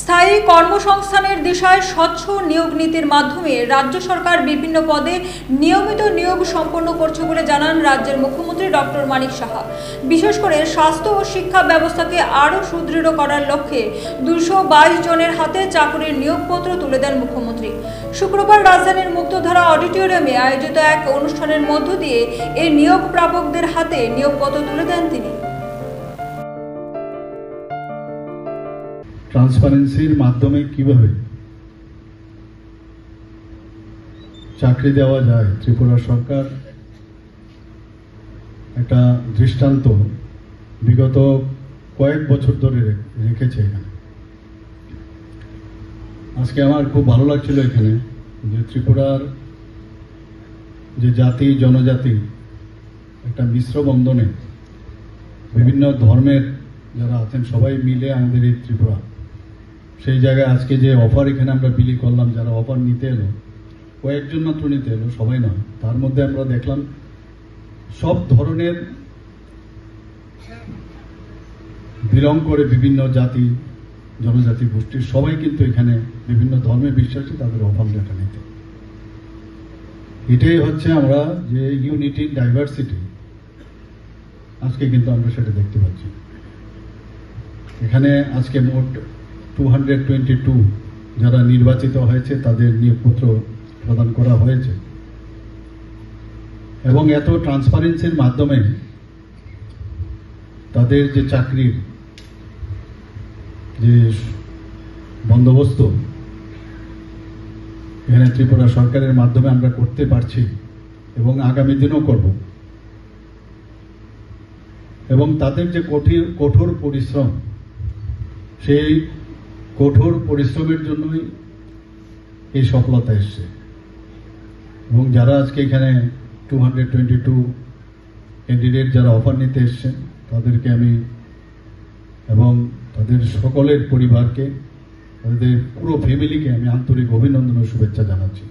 স্থায়ী কর্মসংস্থানের দিশায় স্বচ্ছ নিয়োগ নীতির মাধ্যমে রাজ্য সরকার বিভিন্ন পদে নিয়মিত নিয়োগ সম্পন্ন করছে বলে জানান রাজ্যের মুখ্যমন্ত্রী ডক্টর মানিক সাহা। বিশেষ করে স্বাস্থ্য ও শিক্ষা ব্যবস্থাকে আরও সুদৃঢ় করার লক্ষ্যে 222 জনের হাতে চাকরির নিয়োগপত্র তুলে দেন মুখ্যমন্ত্রী। শুক্রবার রাজধানীর মুক্তধারা অডিটোরিয়ামে আয়োজিত এক অনুষ্ঠানের মধ্য দিয়ে এই নিয়োগ প্রাপকদের হাতে নিয়োগপত্র তুলে দেন তিনি। ট্রান্সপারেন্সির মাধ্যমে কিভাবে চাকরি দেওয়া যায় ত্রিপুরা সরকার একটা দৃষ্টান্ত বিগত কয়েক বছর ধরে রেখেছে এখানে। আজকে আমার খুব ভালো লাগছিল এখানে যে ত্রিপুরার যে জাতি জনজাতি একটা মিশ্র বন্ধনে বিভিন্ন ধর্মের যারা আছেন সবাই মিলে আমাদের এই ত্রিপুরা, সেই জায়গায় আজকে যে অফার এখানে আমরা বিলি করলাম, যারা অফার নিতে এলো কয়েকজন মাত্র নিতে এলো, সবাই নয়, তার মধ্যে আমরা দেখলাম সব ধরনের বিলং করে বিভিন্ন জাতি জনজাতি গোষ্ঠীর সবাই কিন্তু এখানে বিভিন্ন ধর্মে বিশ্বাসী, তাদের অফার লেখা নিতে। এটাই হচ্ছে আমরা যে ইউনিটি ডাইভার্সিটি, আজকে কিন্তু আমরা সেটা দেখতে পাচ্ছি। এখানে আজকে মোট 222 যারা নির্বাচিত হয়েছে তাদের নিয়োগপত্র প্রদান করা হয়েছে এবং এত ট্রান্সপারেন্সির মাধ্যমে তাদের যে চাকরির যে বন্দোবস্ত এখানে ত্রিপুরা সরকারের মাধ্যমে আমরা করতে পারছি এবং আগামী দিনও করব। এবং তাদের যে কঠোর পরিশ্রম, সেই কঠোর পরিশ্রমের জন্যই এই সফলতা এসছে। এবং যারা আজকে এখানে 222 ক্যান্ডিডেট যারা অফার নিতে এসছেন তাদেরকে আমি এবং তাদের সকলের পরিবারকে, তাদের পুরো ফ্যামিলিকে আমি আন্তরিক অভিনন্দন ও শুভেচ্ছা জানাচ্ছি।